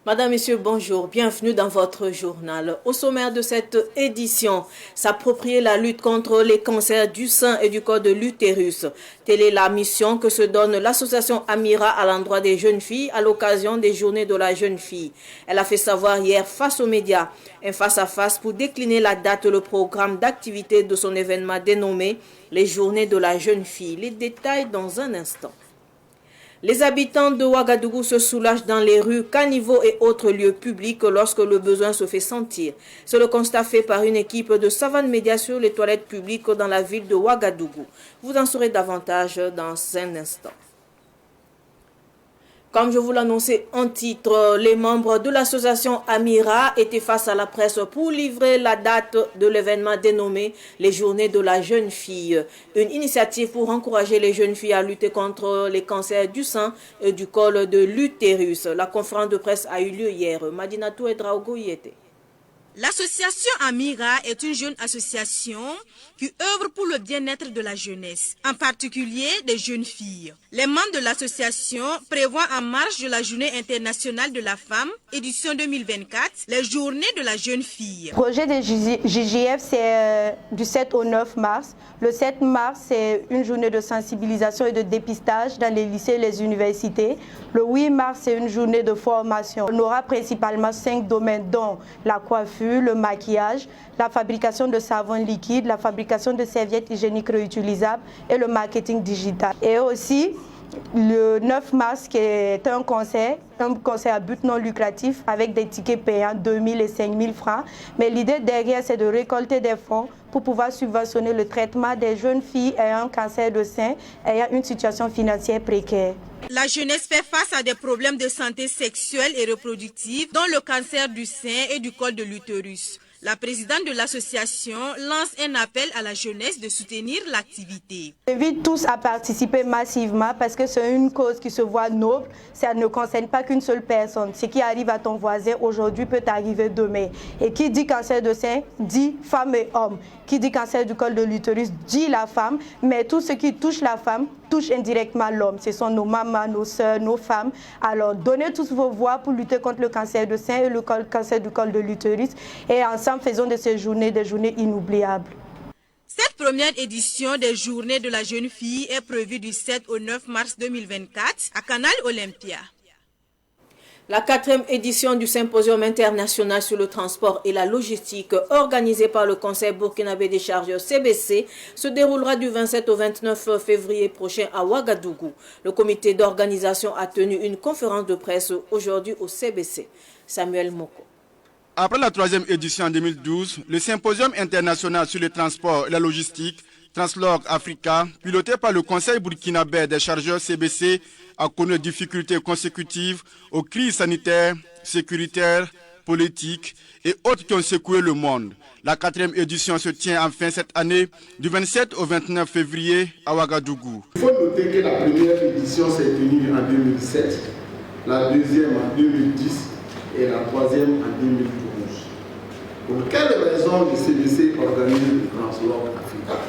Madame, Messieurs, bonjour. Bienvenue dans votre journal. Au sommaire de cette édition, s'approprier la lutte contre les cancers du sein et du col de l'utérus. Telle est la mission que se donne l'association Amira à l'endroit des jeunes filles à l'occasion des journées de la jeune fille. Elle a fait savoir hier face aux médias un face-à-face pour décliner la date et le programme d'activité de son événement dénommé les journées de la jeune fille. Les détails dans un instant. Les habitants de Ouagadougou se soulagent dans les rues, caniveaux et autres lieux publics lorsque le besoin se fait sentir. C'est le constat fait par une équipe de Savane Média sur les toilettes publiques dans la ville de Ouagadougou. Vous en saurez davantage dans un instant. Comme je vous l'annonçais en titre, les membres de l'association Amira étaient face à la presse pour livrer la date de l'événement dénommé les Journées de la jeune fille. Une initiative pour encourager les jeunes filles à lutter contre les cancers du sein et du col de l'utérus. La conférence de presse a eu lieu hier. Madinatou et Draogo y étaient. L'association Amira est une jeune association qui œuvre pour le bien-être de la jeunesse, en particulier des jeunes filles. Les membres de l'association prévoient en marge de la Journée internationale de la femme, édition 2024, les journées de la jeune fille. Le projet de JJF, c'est du 7 au 9 mars. Le 7 mars, c'est une journée de sensibilisation et de dépistage dans les lycées et les universités. Le 8 mars, c'est une journée de formation. On aura principalement 5 domaines, dont la coiffure, le maquillage, la fabrication de savon liquide, la fabrication de serviettes hygiéniques réutilisables et le marketing digital. Et aussi le 9 mars qui est un concert à but non lucratif avec des tickets payants 2 000 et 5 000 francs. Mais l'idée derrière, c'est de récolter des fonds pour pouvoir subventionner le traitement des jeunes filles ayant un cancer de sein, ayant une situation financière précaire. La jeunesse fait face à des problèmes de santé sexuelle et reproductive, dont le cancer du sein et du col de l'utérus. La présidente de l'association lance un appel à la jeunesse de soutenir l'activité. J'invite tous à participer massivement parce que c'est une cause qui se voit noble. Ça ne concerne pas qu'une seule personne. Ce qui arrive à ton voisin aujourd'hui peut arriver demain. Et qui dit cancer de sein dit femme et homme. Qui dit cancer du col de l'utérus dit la femme. Mais tout ce qui touche la femme touche indirectement l'homme. Ce sont nos mamans, nos soeurs, nos femmes. Alors donnez tous vos voix pour lutter contre le cancer de sein et le cancer du col de l'utérus. Et ensemble, faisons de ces journées des journées inoubliables. Cette première édition des Journées de la jeune fille est prévue du 7 au 9 mars 2024 à Canal Olympia. La 4e édition du Symposium international sur le transport et la logistique organisé par le Conseil burkinabé des chargeurs CBC se déroulera du 27 au 29 février prochain à Ouagadougou. Le comité d'organisation a tenu une conférence de presse aujourd'hui au CBC. Samuel Moko. Après la 3e édition en 2012, le Symposium international sur le transport et la logistique Translog Africa, piloté par le Conseil burkinabé des chargeurs CBC, a connu des difficultés consécutives aux crises sanitaires, sécuritaires, politiques et autres qui ont secoué le monde. La 4e édition se tient enfin cette année du 27 au 29 février à Ouagadougou. Il faut noter que la première édition s'est tenue en 2017, la deuxième en 2010 et la troisième en 2012. Pour quelles raisons le CBC organise le Translog Africa?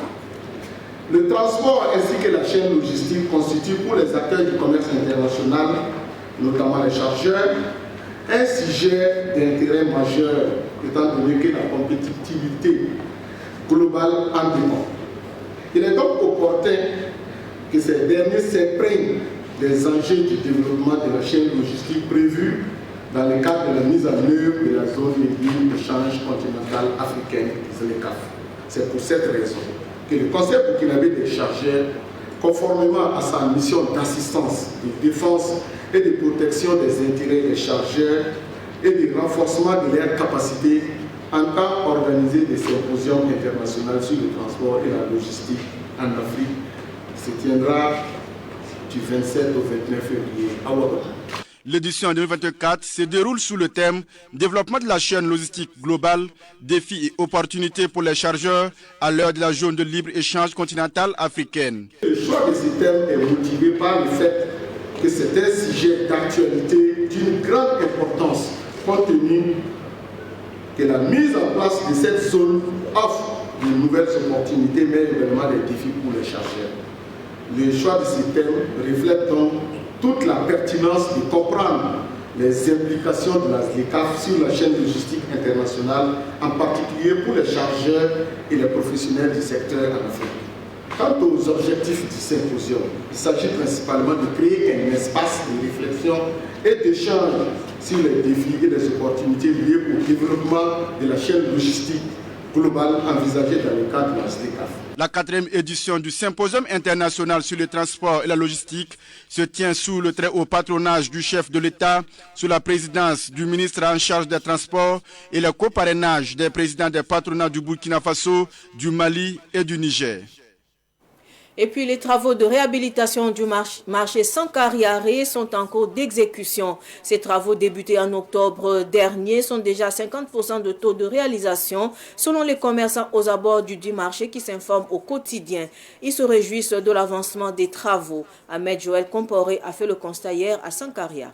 Le transport ainsi que la chaîne logistique constituent pour les acteurs du commerce international, notamment les chargeurs, un sujet d'intérêt majeur, étant donné que la compétitivité globale en dépend. Il est donc opportun que ces derniers s'imprègnent des enjeux du développement de la chaîne logistique prévue dans le cadre de la mise en œuvre de la zone libre d'échange continentale africaine, ZLECAf. C'est pour cette raison que le Conseil burkinabé des chargeurs, conformément à sa mission d'assistance, de défense et de protection des intérêts des chargeurs et de renforcement de leurs capacités, entend organiser des symposiums internationaux sur le transport et la logistique en Afrique. Il se tiendra du 27 au 29 février à Ouagadougou. L'édition 2024 se déroule sous le thème « Développement de la chaîne logistique globale, défis et opportunités pour les chargeurs à l'heure de la zone de libre-échange continentale africaine ». Le choix de ce thème est motivé par le fait que c'est un sujet d'actualité d'une grande importance, compte tenu que la mise en place de cette zone offre de nouvelles opportunités, mais également des défis pour les chargeurs. Le choix de ce thème reflète donc toute la pertinence de comprendre les implications de la SLECAF sur la chaîne logistique internationale, en particulier pour les chargeurs et les professionnels du secteur en Afrique. Quant aux objectifs du symposium, il s'agit principalement de créer un espace de réflexion et d'échange sur les défis et les opportunités liées au développement de la chaîne logistique globale envisagée dans le cadre de la SLECAF. La 4e édition du Symposium international sur le transport et la logistique se tient sous le très haut patronage du chef de l'État, sous la présidence du ministre en charge des transports et le coparrainage des présidents des patronats du Burkina Faso, du Mali et du Niger. Et puis les travaux de réhabilitation du marché Sankariaré sont en cours d'exécution. Ces travaux débutés en octobre dernier sont déjà à 50% de taux de réalisation selon les commerçants aux abords du dit marché qui s'informent au quotidien. Ils se réjouissent de l'avancement des travaux. Ahmed Joël Comporé a fait le constat hier à Sankariaré.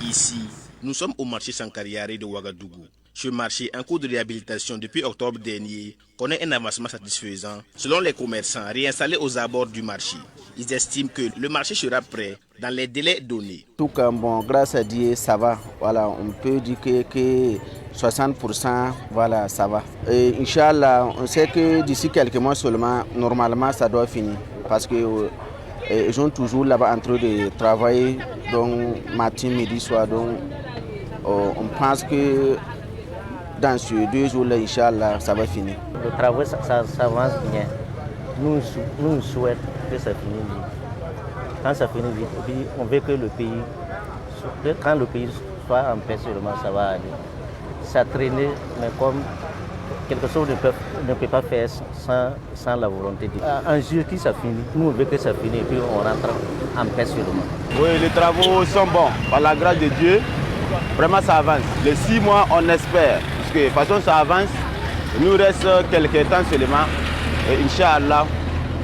Ici, nous sommes au marché Sankariaré de Ouagadougou. Ce marché, en cours de réhabilitation depuis octobre dernier, connaît un avancement satisfaisant selon les commerçants réinstallés aux abords du marché. Ils estiment que le marché sera prêt dans les délais donnés. Tout comme bon, grâce à Dieu, ça va. Voilà, on peut dire que 60%, voilà, ça va. Et Inch'Allah, on sait que d'ici quelques mois seulement, normalement, ça doit finir. Parce que ils sont toujours là-bas en train de travailler, donc matin, midi, soir. Donc, on pense que dans ces 2 jours-là, Inch'Allah, ça va finir. Le travail, ça avance bien. Nous souhaitons que ça finisse vite. Quand ça finit vite, puis on veut que le pays, quand le pays soit en paix seulement, ça va aller. Ça traîne, mais comme quelque chose ne peut pas faire sans la volonté de Dieu. En juillet, ça finit. Nous, on veut que ça finisse, puis on rentre en paix seulement. Oui, les travaux sont bons. Par la grâce de Dieu, vraiment ça avance. Les 6 mois, on espère. Parce que de toute façon, ça avance. Il nous reste quelques temps seulement. Et Inch'Allah,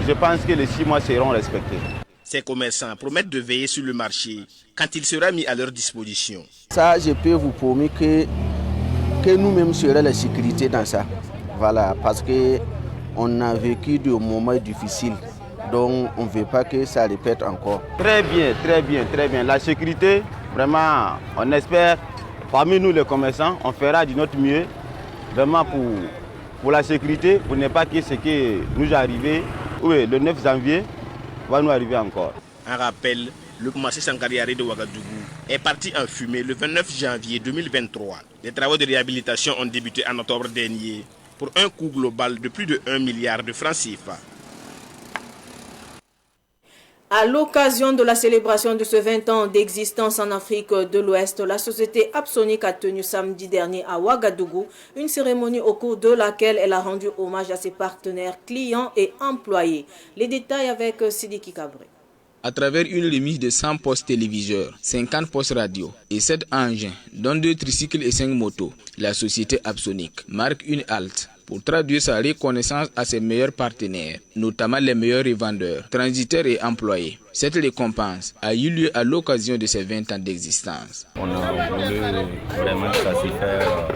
je pense que les 6 mois seront respectés. Ces commerçants promettent de veiller sur le marché quand il sera mis à leur disposition. Ça, je peux vous promettre que nous-mêmes serons la sécurité dans ça. Voilà, parce qu'on a vécu des moments difficiles. Donc, on ne veut pas que ça répète encore. Très bien, très bien, très bien. La sécurité, vraiment, on espère, parmi nous les commerçants, on fera de notre mieux, vraiment pour la sécurité, pour ne pas que ce qui nous est arrivé, oui, le 9 janvier, va nous arriver encore. En rappel, le marché Sankariaré de Ouagadougou est parti en fumée le 29 janvier 2023. Les travaux de réhabilitation ont débuté en octobre dernier pour un coût global de plus de 1 milliard de francs CFA. À l'occasion de la célébration de ce 20 ans d'existence en Afrique de l'Ouest, la société Absonic a tenu samedi dernier à Ouagadougou une cérémonie au cours de laquelle elle a rendu hommage à ses partenaires, clients et employés. Les détails avec Sidiki Kabré. À travers une remise de 100 postes téléviseurs, 50 postes radio et 7 engins, dont 2 tricycles et 5 motos, la société Absonic marque une halte pour traduire sa reconnaissance à ses meilleurs partenaires, notamment les meilleurs revendeurs, transitaires et employés. Cette récompense a eu lieu à l'occasion de ses 20 ans d'existence. On a voulu vraiment satisfaire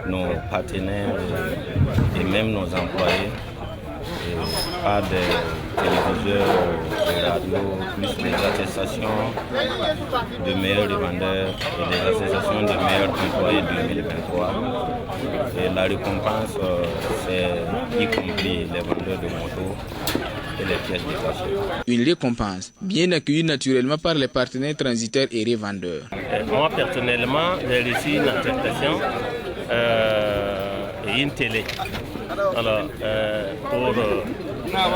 nos partenaires et même nos employés par des téléviseurs, des radios, plus des attestations de meilleurs revendeurs et des attestations de meilleurs employés 2023. Et la récompense, c'est y compris les vendeurs de motos et les pièces détachées. Une récompense bien accueillie naturellement par les partenaires transitaires et revendeurs. Moi, personnellement, j'ai reçu une attestation et une télé. Alors, pour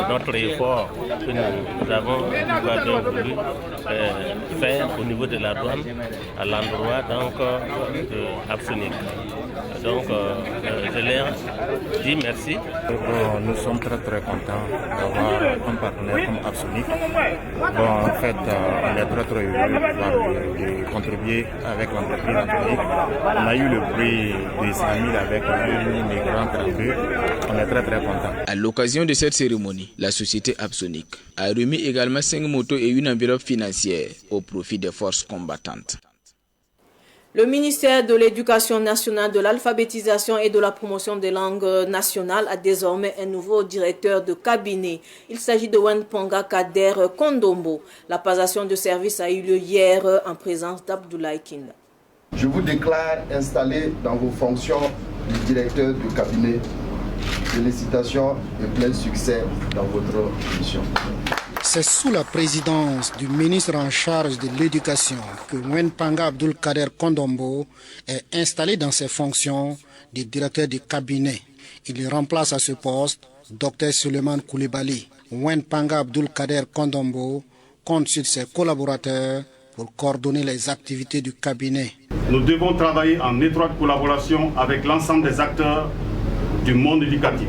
notre effort que nous avons voulu faire au niveau de la douane à l'endroit de Absonic. Donc, je leur dis merci. Nous sommes très contents d'avoir un partenaire comme Absonic. En fait, on est très heureux de contribuer avec l'entreprise Absonic. On a eu le prix des 100 000 avec un migrant 32. On est très contents. À l'occasion de cette cérémonie, la société Absonic a remis également 5 motos et une enveloppe financière au profit des forces combattantes. Le ministère de l'Éducation nationale, de l'alphabétisation et de la promotion des langues nationales a désormais un nouveau directeur de cabinet. Il s'agit de Wenpanga Kader Kondombo. La passation de service a eu lieu hier en présence d'Abdoulaye Kinda. Je vous déclare installé dans vos fonctions de directeur de cabinet. Félicitations et plein succès dans votre mission. C'est sous la présidence du ministre en charge de l'éducation que Wenpanga Abdul Kader Kondombo est installé dans ses fonctions de directeur de cabinet. Il remplace à ce poste Dr Suleiman Koulibaly. Wenpanga Abdul Kader Kondombo compte sur ses collaborateurs pour coordonner les activités du cabinet. Nous devons travailler en étroite collaboration avec l'ensemble des acteurs du monde éducatif.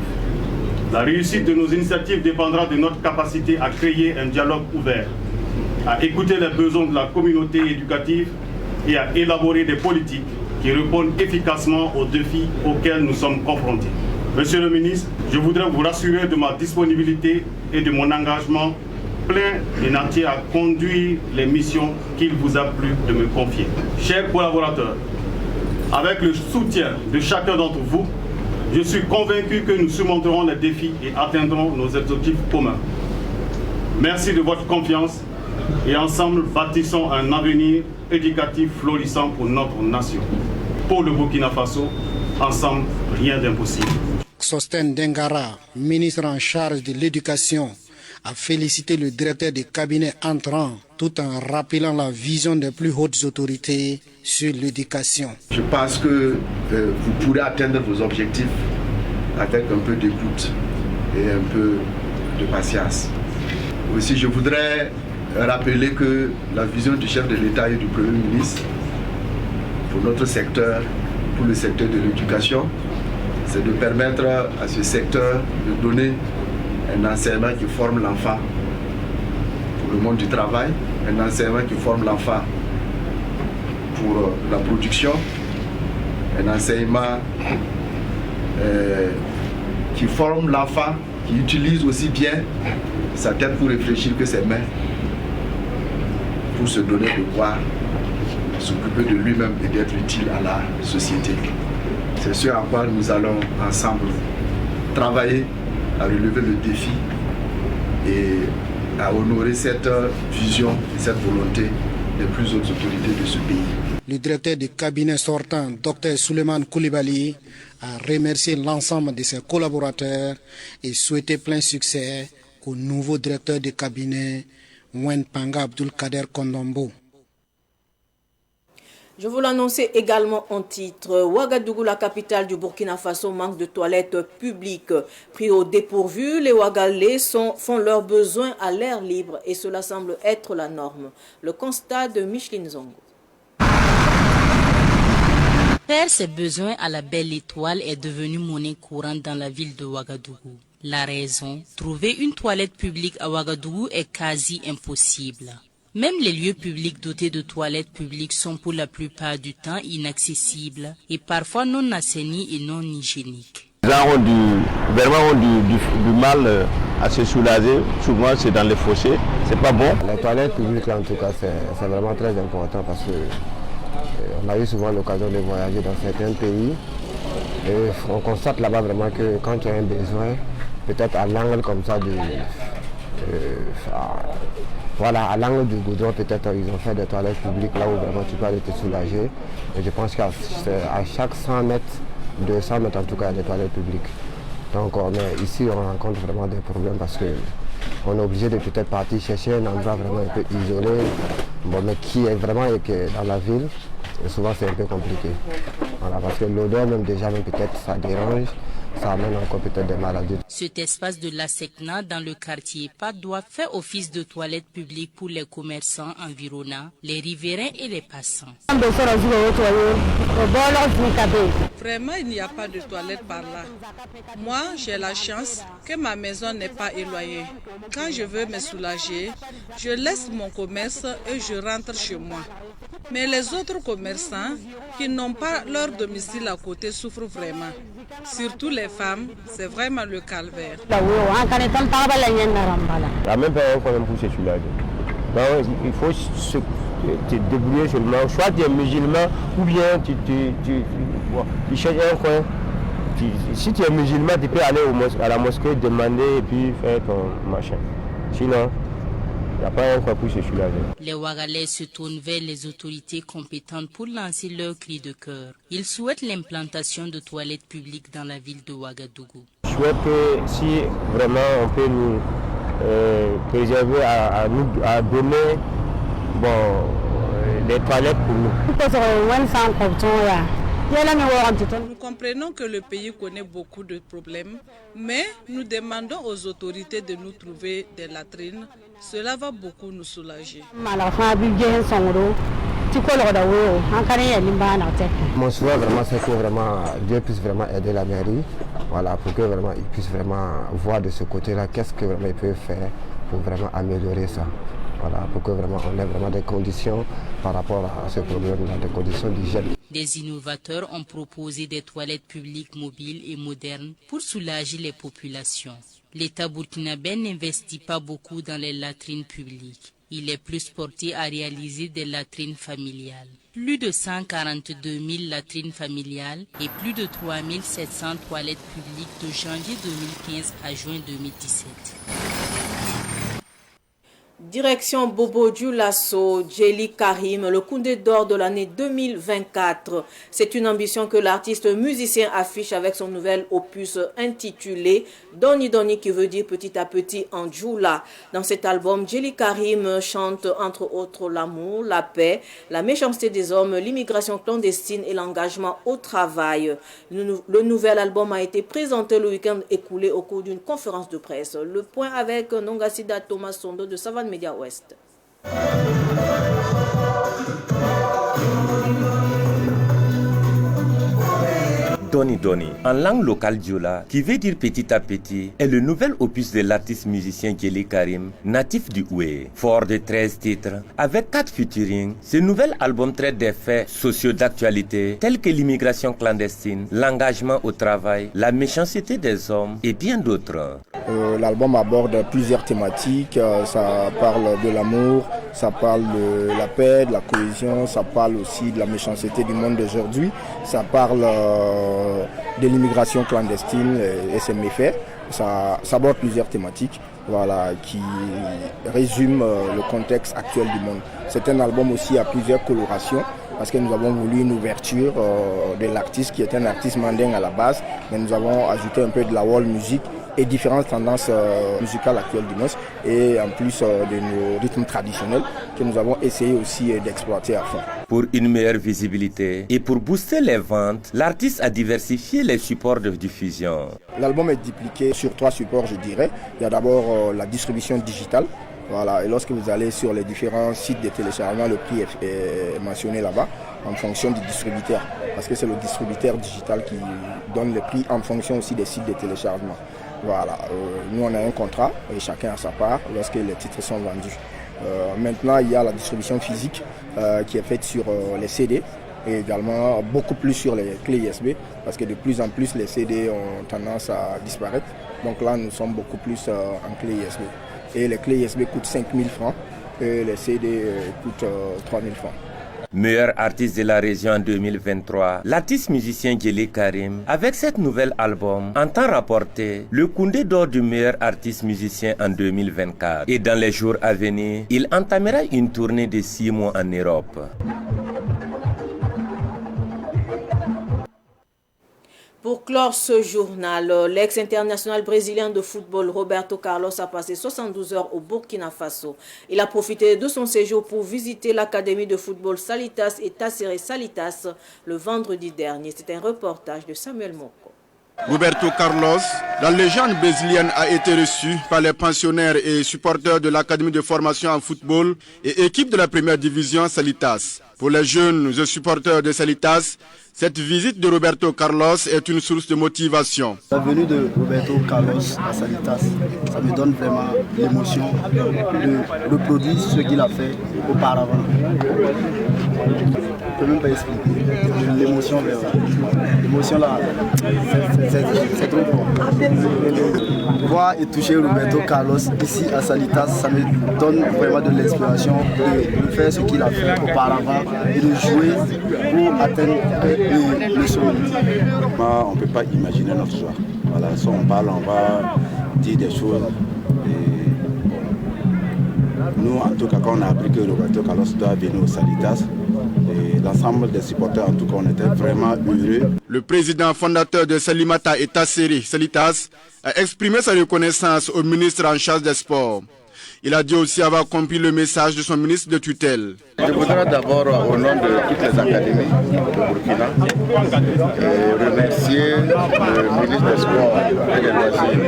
La réussite de nos initiatives dépendra de notre capacité à créer un dialogue ouvert, à écouter les besoins de la communauté éducative et à élaborer des politiques qui répondent efficacement aux défis auxquels nous sommes confrontés. Monsieur le ministre, je voudrais vous rassurer de ma disponibilité et de mon engagement plein et entier à conduire les missions qu'il vous a plu de me confier. Chers collaborateurs, avec le soutien de chacun d'entre vous, je suis convaincu que nous surmonterons les défis et atteindrons nos objectifs communs. Merci de votre confiance et ensemble bâtissons un avenir éducatif florissant pour notre nation. Pour le Burkina Faso, ensemble, rien d'impossible. Sosten Dengara, ministre en charge de l'éducation, a félicité le directeur de cabinet entrant tout en rappelant la vision des plus hautes autorités sur l'éducation. Je pense que vous pourrez atteindre vos objectifs avec un peu d'écoute et un peu de patience. Aussi, je voudrais rappeler que la vision du chef de l'État et du Premier ministre pour notre secteur, pour le secteur de l'éducation, c'est de permettre à ce secteur de donner un enseignement qui forme l'enfant pour le monde du travail, un enseignement qui forme l'enfant pour la production, un enseignement qui forme l'enfant, qui utilise aussi bien sa tête pour réfléchir que ses mains, pour se donner de pouvoir s'occuper de lui-même et d'être utile à la société. C'est ce à quoi nous allons ensemble travailler, à relever le défi et à honorer cette vision, cette volonté des plus hautes autorités de ce pays. Le directeur du cabinet sortant, Dr Suleiman Koulibaly, a remercié l'ensemble de ses collaborateurs et souhaité plein succès au nouveau directeur de cabinet, Wenpanga Abdul Kader Kondombo. Je vous l'annonçais également en titre. Ouagadougou, la capitale du Burkina Faso, manque de toilettes publiques. Pris au dépourvu, les Ouagalais font leurs besoins à l'air libre et cela semble être la norme. Le constat de Micheline Zongo. Faire ses besoins à la belle étoile est devenu monnaie courante dans la ville de Ouagadougou. La raison, trouver une toilette publique à Ouagadougou est quasi impossible. Même les lieux publics dotés de toilettes publiques sont pour la plupart du temps inaccessibles et parfois non assainis et non hygiéniques. Les gens ont vraiment du mal à se soulager. Souvent c'est dans les fossés, c'est pas bon. Les toilettes publiques en tout cas c'est vraiment très important parce que on a eu souvent l'occasion de voyager dans certains pays et on constate là-bas vraiment que quand tu as un besoin, peut-être à l'angle comme ça voilà, à l'angle du goudron, peut-être ils ont fait des toilettes publiques là où vraiment tu peux aller te soulager. Et je pense qu'à chaque 100 mètres, 200 mètres en tout cas, il y a des toilettes publiques. Donc ici, on rencontre vraiment des problèmes parce qu'on est obligé de peut-être partir chercher un endroit vraiment un peu isolé, bon, mais qui est vraiment dans la ville. Et souvent, c'est un peu compliqué. Voilà, parce que l'odeur, même déjà, peut-être ça dérange. Ça amène encore peut-être des maladies. Cet espace de la Secna dans le quartier PA doit faire office de toilette publique pour les commerçants environnants, les riverains et les passants. Vraiment, il n'y a pas de toilette par là. Moi, j'ai la chance que ma maison n'est pas éloignée. Quand je veux me soulager, je laisse mon commerce et je rentre chez moi. Mais les autres commerçants qui n'ont pas leur domicile à côté souffrent vraiment. Surtout les femmes, c'est vraiment le calvaire. La même période quand même pour se soulager. Il faut te débrouiller seulement. Soit tu es musulman ou bien tu cherches un coin. Si tu es musulman, tu peux aller à la mosquée, demander et puis faire ton machin. Sinon, il n'y a pas un coin pour se soulager. Les Ouagalais se tournent vers les autorités compétentes pour lancer leur cri de cœur. Ils souhaitent l'implantation de toilettes publiques dans la ville de Ouagadougou. Je souhaite que si vraiment on peut nous préserver, à donner les toilettes pour nous. Nous comprenons que le pays connaît beaucoup de problèmes, mais nous demandons aux autorités de nous trouver des latrines. Cela va beaucoup nous soulager. Mon souhait vraiment, c'est que vraiment Dieu puisse vraiment aider la mairie, voilà, pour que vraiment ils puissent vraiment voir de ce côté-là qu'est-ce que vraiment ils peuvent faire pour vraiment améliorer ça. Voilà, pour que vraiment on ait vraiment des conditions par rapport à ce problème-là, des conditions d'hygiène. Des innovateurs ont proposé des toilettes publiques mobiles et modernes pour soulager les populations. L'État burkinabé n'investit pas beaucoup dans les latrines publiques. Il est plus porté à réaliser des latrines familiales. Plus de 142 000 latrines familiales et plus de 3 700 toilettes publiques de janvier 2015 à juin 2017. Direction Bobo Dioulasso, Djeli Karim, le Koundé d'or de l'année 2024. C'est une ambition que l'artiste musicien affiche avec son nouvel opus intitulé Doni Doni, qui veut dire petit à petit en Djoula. Dans cet album, Djeli Karim chante entre autres l'amour, la paix, la méchanceté des hommes, l'immigration clandestine et l'engagement au travail. Le nouvel album a été présenté le week-end écoulé au cours d'une conférence de presse. Le point avec Nongasida Thomas Sondo de Savane Média Ouest. Doni Doni, en langue locale diola, qui veut dire petit à petit, est le nouvel opus de l'artiste musicien Djeli Karim, natif du Oué. Fort de 13 titres, avec 4 featuring, ce nouvel album traite des faits sociaux d'actualité, tels que l'immigration clandestine, l'engagement au travail, la méchanceté des hommes et bien d'autres. L'album aborde plusieurs thématiques, ça parle de l'amour, ça parle de la paix, de la cohésion, ça parle aussi de la méchanceté du monde d'aujourd'hui, ça parle de l'immigration clandestine et ses méfaits. Ça aborde plusieurs thématiques, voilà, qui résument le contexte actuel du monde. C'est un album aussi à plusieurs colorations, parce que nous avons voulu une ouverture de l'artiste qui est un artiste mandingue à la base, mais nous avons ajouté un peu de la world music et différentes tendances musicales actuelles du monde, et en plus de nos rythmes traditionnels que nous avons essayé aussi d'exploiter à fond. Pour une meilleure visibilité et pour booster les ventes, l'artiste a diversifié les supports de diffusion. L'album est dupliqué sur 3 supports, je dirais. Il y a d'abord la distribution digitale. Voilà, et lorsque vous allez sur les différents sites de téléchargement, le prix est mentionné là-bas en fonction du distributeur, parce que c'est le distributeur digital qui donne le prix en fonction aussi des sites de téléchargement. Voilà, nous on a un contrat et chacun a sa part lorsque les titres sont vendus. Maintenant, il y a la distribution physique qui est faite sur les CD et également beaucoup plus sur les clés USB, parce que de plus en plus les CD ont tendance à disparaître. Donc là, nous sommes beaucoup plus en clés USB. Et les clés USB coûtent 5 000 francs et les CD coûtent 3 000 francs. Meilleur artiste de la région en 2023, l'artiste musicien Djeli Karim, avec cet nouvel album, entend rapporter le Koundé d'or du meilleur artiste musicien en 2024. Et dans les jours à venir, il entamera une tournée de 6 mois en Europe. Pour clore ce journal, l'ex-international brésilien de football Roberto Carlos a passé 72 heures au Burkina Faso. Il a profité de son séjour pour visiter l'académie de football Salitas et Tasséré Salitas le vendredi dernier. C'est un reportage de Samuel Moko. Roberto Carlos, la légende brésilienne, a été reçu par les pensionnaires et supporters de l'académie de formation en football et équipe de la première division Salitas. Pour les jeunes et supporters de Salitas, cette visite de Roberto Carlos est une source de motivation. La venue de Roberto Carlos à Salitas, ça me donne vraiment l'émotion de reproduire ce qu'il a fait auparavant. Je ne peux même pas expliquer. Je l'émotion. L'émotion là, c'est trop bon. Voir et toucher Roberto Carlos ici à Salitas, ça me donne vraiment de l'inspiration de faire ce qu'il a fait auparavant et de jouer pour atteindre le sommet. On ne peut pas imaginer notre joie. Voilà, si on parle, on va dire des choses. Et nous, en tout cas, quand on a appris que Roberto Carlos doit venir au Salitas, et l'ensemble des supporters, en tout cas, on était vraiment heureux. Le président fondateur de Salimata et Tasseri, Salitas, a exprimé sa reconnaissance au ministre en charge des sports. Il a dit aussi avoir compris le message de son ministre de tutelle. Je voudrais d'abord, au nom de toutes les académies de Burkina, remercier le ministre des Sports et des Loisirs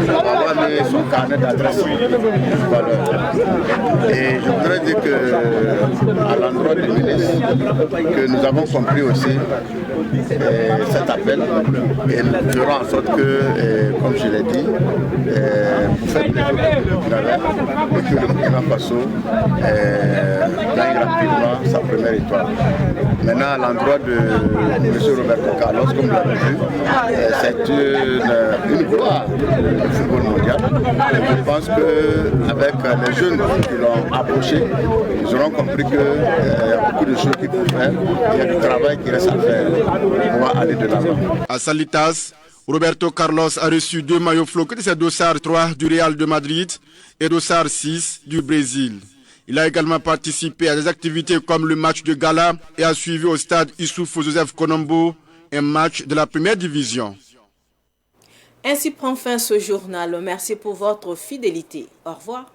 d'avoir mis son carnet d'adresse tout à l'heure. Et je voudrais dire qu'à l'endroit du ministre, que nous avons compris aussi cet appel et nous ferons en sorte que, comme je l'ai dit, pour faire plaisir au Burkina et que le Burkina Faso gagne rapidement sa première étoile. Maintenant, à l'endroit de M. Roberto Carlos, comme vous l'avez vu, c'est une gloire du football mondial. Et je pense qu'avec les jeunes qui l'ont approché, ils auront compris qu'il y a beaucoup de choses qu'il faut faire, il y a du travail qui reste à faire pour aller de l'avant. À Salitas, Roberto Carlos a reçu 2 maillots floqués de ses dossards 3 du Real de Madrid et dossard 6 du Brésil. Il a également participé à des activités comme le match de gala et a suivi au stade Issoufou Joseph Konombo un match de la première division. Ainsi prend fin ce journal. Merci pour votre fidélité. Au revoir.